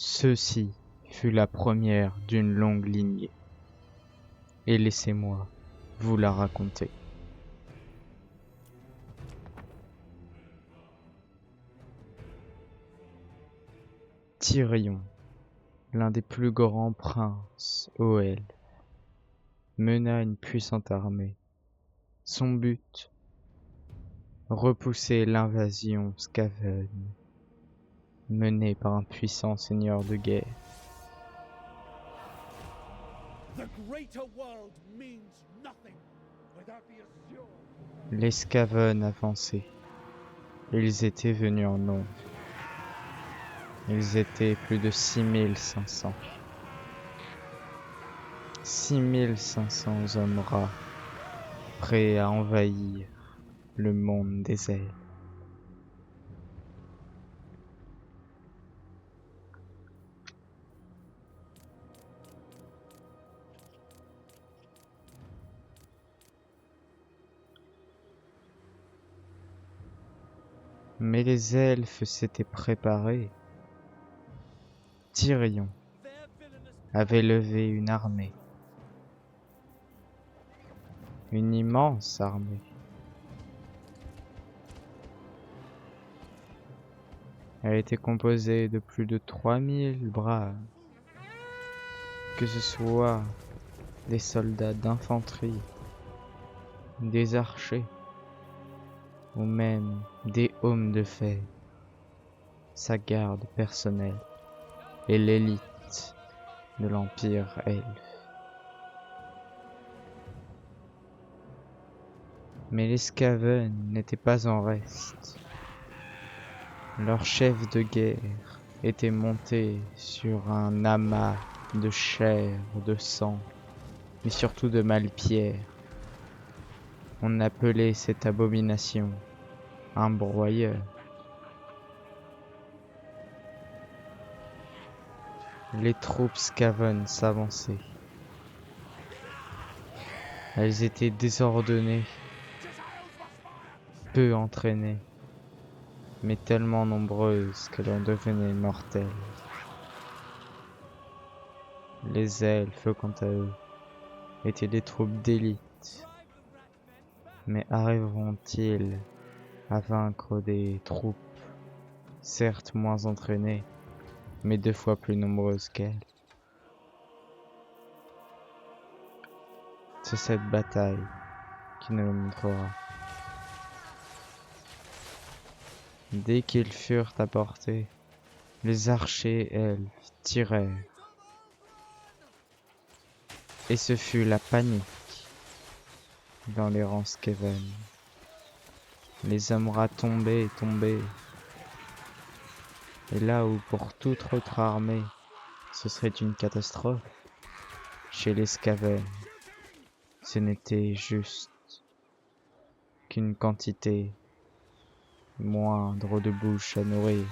Ceci fut la première d'une longue lignée, et laissez-moi vous la raconter. Tyrion, l'un des plus grands princes aux Elfes, mena une puissante armée. Son but, repousser l'invasion Skaven, menée par un puissant seigneur de guerre. Les Skaven avançaient. Ils étaient venus en nombre. Ils étaient plus de 6500. 6500 hommes rats, prêts à envahir le monde des elfes. Mais les elfes s'étaient préparés. Tyrion avait levé une armée. Une immense armée. Elle était composée de plus de 3000 braves, que ce soit des soldats d'infanterie, des archers, ou même des hommes de fer, sa garde personnelle et l'élite de l'Empire elfe. Mais les Skaven n'étaient pas en reste. Leur chef de guerre était monté sur un amas de chair, de sang, mais surtout de malpierre. On appelait cette abomination un broyeur. Les troupes Skaven s'avançaient. Elles étaient désordonnées, peu entraînées, mais tellement nombreuses qu'elles en devenaient mortelles. Les elfes, quant à eux, étaient des troupes d'élite. Mais arriveront-ils à vaincre des troupes, certes moins entraînées, mais 2 fois plus nombreuses qu'elles? C'est cette bataille qui nous le montrera. Dès qu'ils furent à portée, les archers elfes tirèrent. Et ce fut la panique dans les rangs Skaven. Les hommes rats tombaient. Et là où pour toute autre armée, ce serait une catastrophe, chez les Skaven, ce n'était juste qu'une quantité moindre de bouches à nourrir.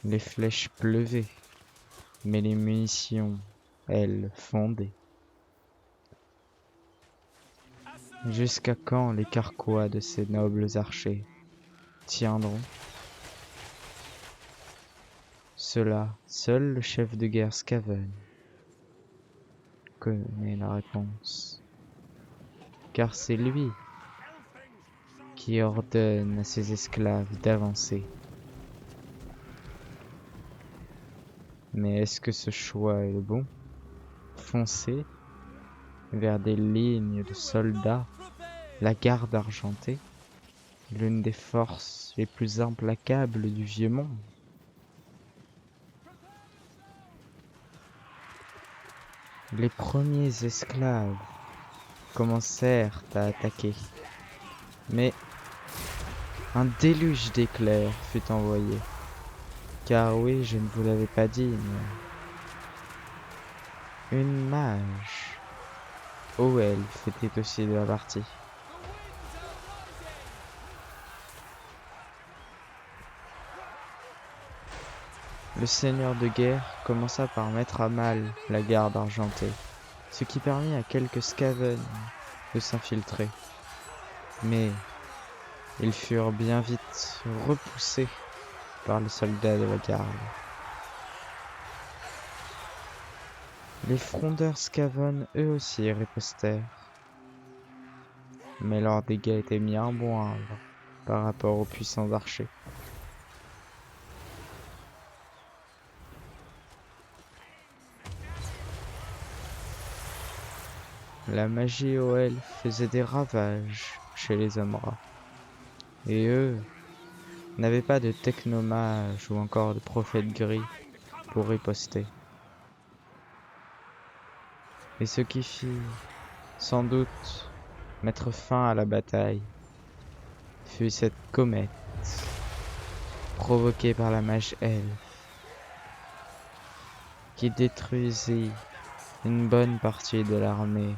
Les flèches pleuvaient, mais les munitions, elles, fondaient. Jusqu'à quand les carquois de ces nobles archers tiendront? Cela, seul le chef de guerre Skaven connaît la réponse. Car c'est lui qui ordonne à ses esclaves d'avancer. Mais est-ce que ce choix est le bon? Foncer vers des lignes de soldats, la garde argentée, l'une des forces les plus implacables du vieux monde. Les premiers esclaves commencèrent à attaquer, mais un déluge d'éclairs fut envoyé. Car oui, je ne vous l'avais pas dit, mais une mage aux elfes était aussi de la partie. Le seigneur de guerre commença par mettre à mal la garde argentée, ce qui permit à quelques Skaven de s'infiltrer. Mais Ils furent bien vite repoussés par les soldats de la garde. Les frondeurs Skaven eux aussi ripostèrent, mais leurs dégâts étaient bien moindres par rapport aux puissants archers. La magie aux elfes faisait des ravages chez les hommes rats, et eux n'avaient pas de technomage ou encore de prophète gris pour riposter. Et ce qui fit, sans doute, mettre fin à la bataille fut cette comète provoquée par la mage elfe qui détruisit une bonne partie de l'armée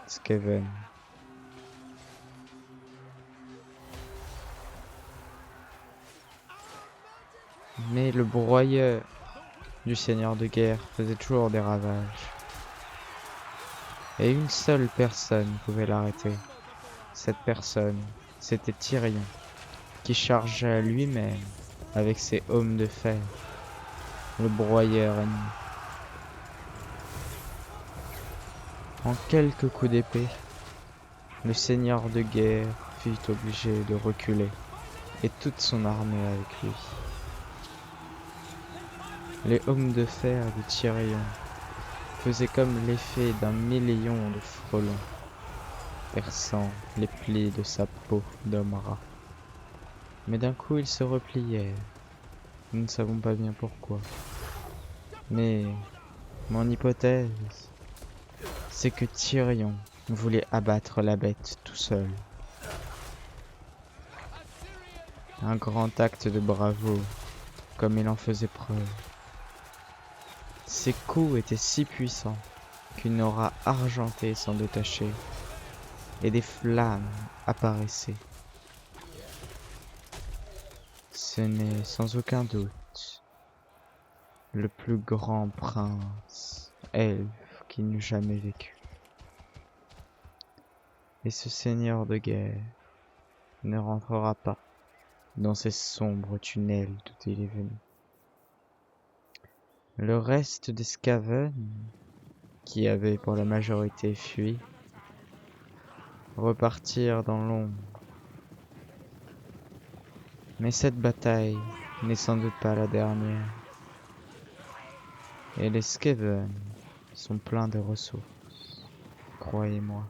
Skaven. Mais le broyeur du seigneur de guerre faisait toujours des ravages. Et une seule personne pouvait l'arrêter. Cette personne, c'était Tyrion, qui chargea lui-même avec ses hommes de fer le broyeur ennemi. En quelques coups d'épée, le seigneur de guerre fut obligé de reculer, et toute son armée avec lui. Les hommes de fer de Tyrion faisaient comme l'effet d'un million de frelons, perçant les plis de sa peau d'homme rat. Mais d'un coup ils se replièrent, nous ne savons pas bien pourquoi. Mais mon hypothèse, c'est que Tyrion voulait abattre la bête tout seul. Un grand acte de bravoure, comme il en faisait preuve. Ses coups étaient si puissants qu'une aura argentée s'en détachait, et des flammes apparaissaient. Ce n'est sans aucun doute le plus grand prince elfe qui n'eût jamais vécu. Et ce seigneur de guerre ne rentrera pas dans ces sombres tunnels d'où il est venu. Le reste des Skaven, qui avaient pour la majorité fui, repartirent dans l'ombre. Mais cette bataille n'est sans doute pas la dernière. Et les Skaven sont pleins de ressources, croyez-moi.